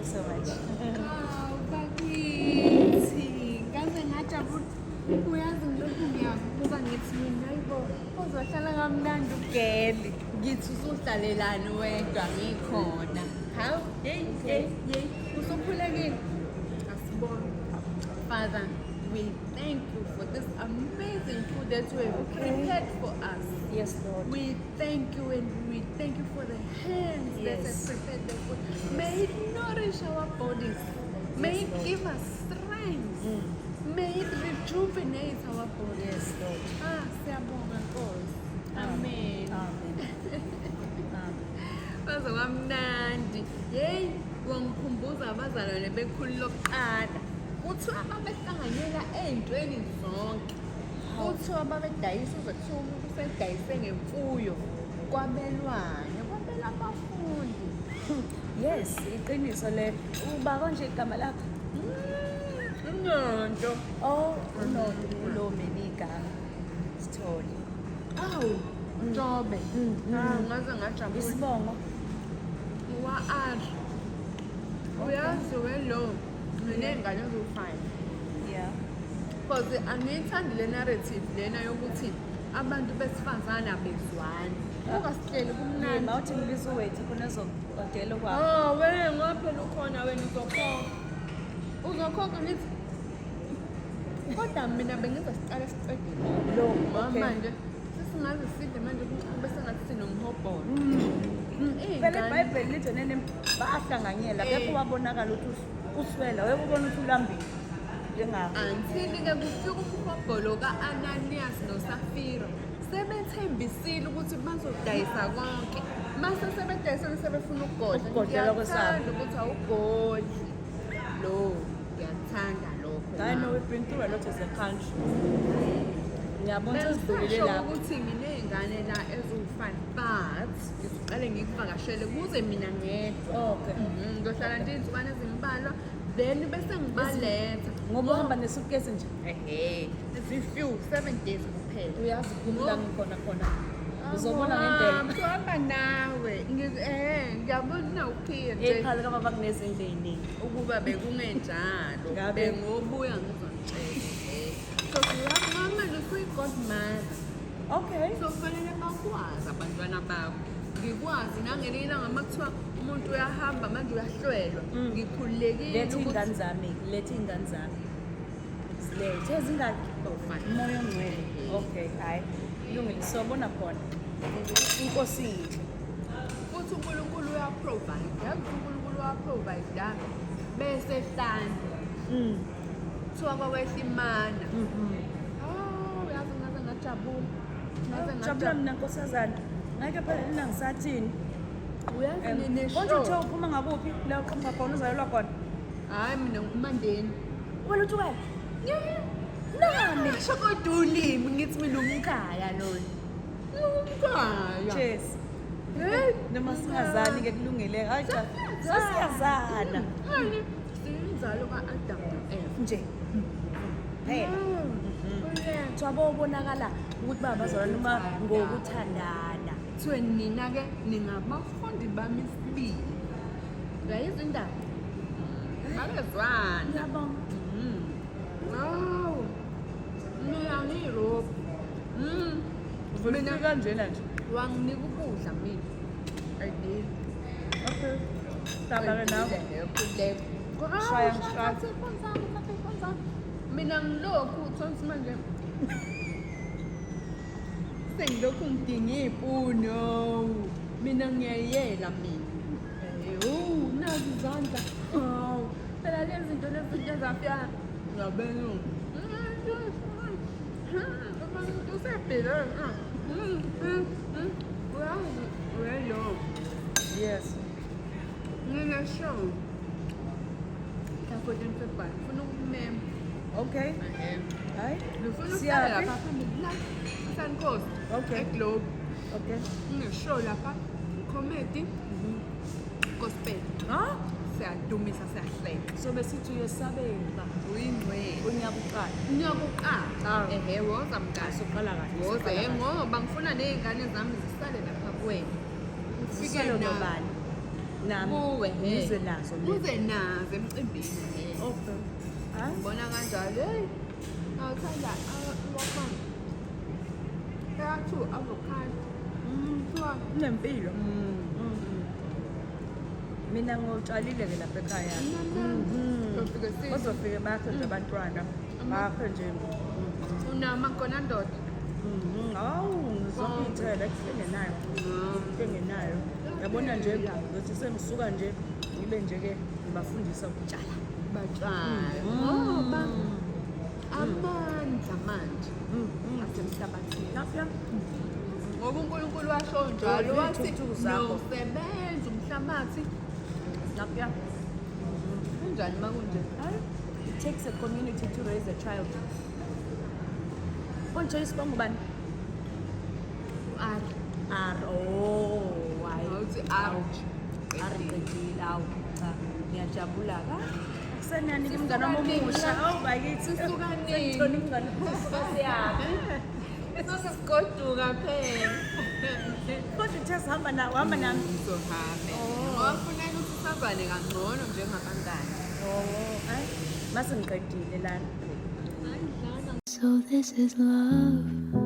you so much. Hawu bakithi, ngaze ngajabula. Uyazi ngilokhu ngiyabuka ngithi mina yibo uzohlala kamnandi ugeli. Ngithi usudlalelani wedwa ngikhona. Hawu, hey, usukhulekile. Asibone. Father, we thank you for this amazing food that you have prepared for us. Yes, Lord. We thank you and we thank you for the hands that have prepared the food. May it nourish our bodies. May it give us strength. May it rejuvenate our bodies. Yes, Lord. Siyabonga Nkosi. Amen. Baza kamnandi. Hey, wangikhumbuza abazalwane bekhulu lokuqala. Kuthiwa babehlanganyela ey'ntweni zonke. Kuthiwa babedayisa uzothiwa umuntu usedayise ngemfuyo. Kwabelwane, kwabela abafundi. Yes, iqiniso le. Uba konje igama lakho. Unonto. Oh, uNonto uLome igama. Sithole. Awu, Ntobe. Ngaze ngajabula. Isibongo. Wa-R. Uyazi welo. Nginengane eziwu-5. Yeah. Because angiyithandi le narrative lena yokuthi abantu besifazane abezwani. Ungasihleli kumnandi. Mawuthi ngibiza uwethu khona ezokwadela kwakho. Wena ngaphela ukhona wena uzokhokha. Uzokhokha ngithi. Kodwa mina bengiza siqale siqedile. Lo, Manje sesingaze side manje bese ngathi sinomhobholo. Phela iBhayibheli lithi nene bahlanganyela bepho wabonakala ukuthi uswela webona ukuthi ulambile. Njengakho. Anthini-ke kufika umhobholo ka-Ananias noSafira. Sebethembisile ukuthi bazodayisa konke. Mase sebedayisile sebefuna ukugodla. Ukugodlelwa kwesabo. Ngiyathanda ukuthi awugodli. Lo, ngiyathanda lokho. I know we've been through a lot as a country. Ngiyabona sesidlulile Bengisho lapho. ukuthi nginey'ngane la eziwu-5 but ngizoqale ngikuvakashele kuze mina ngedwa. Okay. Ngizohlala nje iy'nsukwana ezimbalwa then bese ngibaletha. Ngoba uhamba nesukesi nje. Few 7 days kuphela. Uyazi kumla ngikhona khona. Uzobona ngendlela. Kuhamba nawe. Ngiyabona uphile nje. Ekhaya kababa kunezindlu ey'ningi. Ukuba bekungenjalo. Ngabe. Bengobuya ngizonitshela. So manje usuyi-godmother. Okay. So kufanele bakwazi abantwana bakho. Ngikwazi nangelinye ilanga uma kuthiwa umuntu uyahamba manje uyahlwelwa. Ngikhululekile Letha iy'ngane zami, letha iy'ngane zami. Zilethe ezingakhi. Umoya ongcwele. Okay, hayi. Ilungile sobona khona. Inkosi inhle. Futhi uNkulunkulu uyaprovide. Yazi uNkulunkulu uyaprovide bese hlanja. Kuthiwa kwakwehla imana. Uyazi ngaze ngajabula. Jabula mina nkosazana. Ngeke phela nina ngisathini. Uyazi Konje ngineshow. uthe uphuma ngakuphi? La uqhamuka khona uzalelwa khona. Hayi mina ngumandeni. Wena uthi wena? Nami ngisho kodwa ulimi ngithi mina umkhaya lona. Umkhaya. Cheers. Noma singazani-ke kulungile. Hayi cha. Siyazana. Siyinzalo ka-Adam no-Eva. Nje. Phela. Jwabo ubonakala ukuthi babazalwane uma ngokuthandana. Kuthiwe nina-ke ningabafundi bami sibili. Ngayizwa indaba. Babezwana. Ngiyabonga. Hawu. Mina ngiyiRobi. Mina kanjena nje. Wanginika ukudla mina. I did. Okay. Hlala-ke nawe. Shaya ngishaya. Mina ngilokhu uthonsi manje sengilokhu ngidinga iy'puni mina ngiyayela mina nazi izandla phela lezi zinto lezi zafika ngabelungu usebhile uyazi welo Yes. ngineshow ka-14 February ngifuna ukumema. Okay. Hayi. Ngifuna Siyaphi? ukuhlala lapha phambili la eSuncoast. Okay. eGlobe. Okay. Ngineshow lapha comedy gospel. Siyadumisa siyahleka. So besithi uyesabeka. Uyingcwele. Unyaka uqala. Unyaka uqala. Woza mngani. Soqala kahle. Woza ngoba ngifuna ney'ngane zami zisale lapha kuwena. Ufike Zisale nobani? Nami kuwe ngize nazo uze nazo emcimbini Okay. Hayi. ngibona kanjalo heyi awuthanda wakhona ayathu avocado kuthiwa Unempilo. Mina ngotshalile-ke lapha ekhaya. Uzofike sidle. Bazofike bakhe nje abantwana. Bakhe nje. unama khona ndoda Hawu, zonke iy'thelo engenayo. Engenayo. Yabona nje ngithi sengisuka nje ngibe nje-ke ngibafundisa ukutshala. batshala ngoba amandla manje asemhlabathini Lapha. ngoba uNkulunkulu washo njalo Oh, wathi iy'thukuthuku zakho. nosebenza umhlabathi Lapha. kunjani uma kunje It takes a community to raise a child. Konje isibongo bani? u-ari Hayi. awuthi ari Ariqedile awu cha ngiyajabula ka. Akusenani umngane omusha. Awu bakithi. Sisukaneni. Sengithole umngane omusha siyaphi. sesigoduka phela Kodwa uthe sihamba nawe, uhamba nami. uzohambe Oh. ngoba kufuneka ukuthi sazane kangcono njengabangani Hayi. Mase ngiqedile lana. Ayidlala So this is love.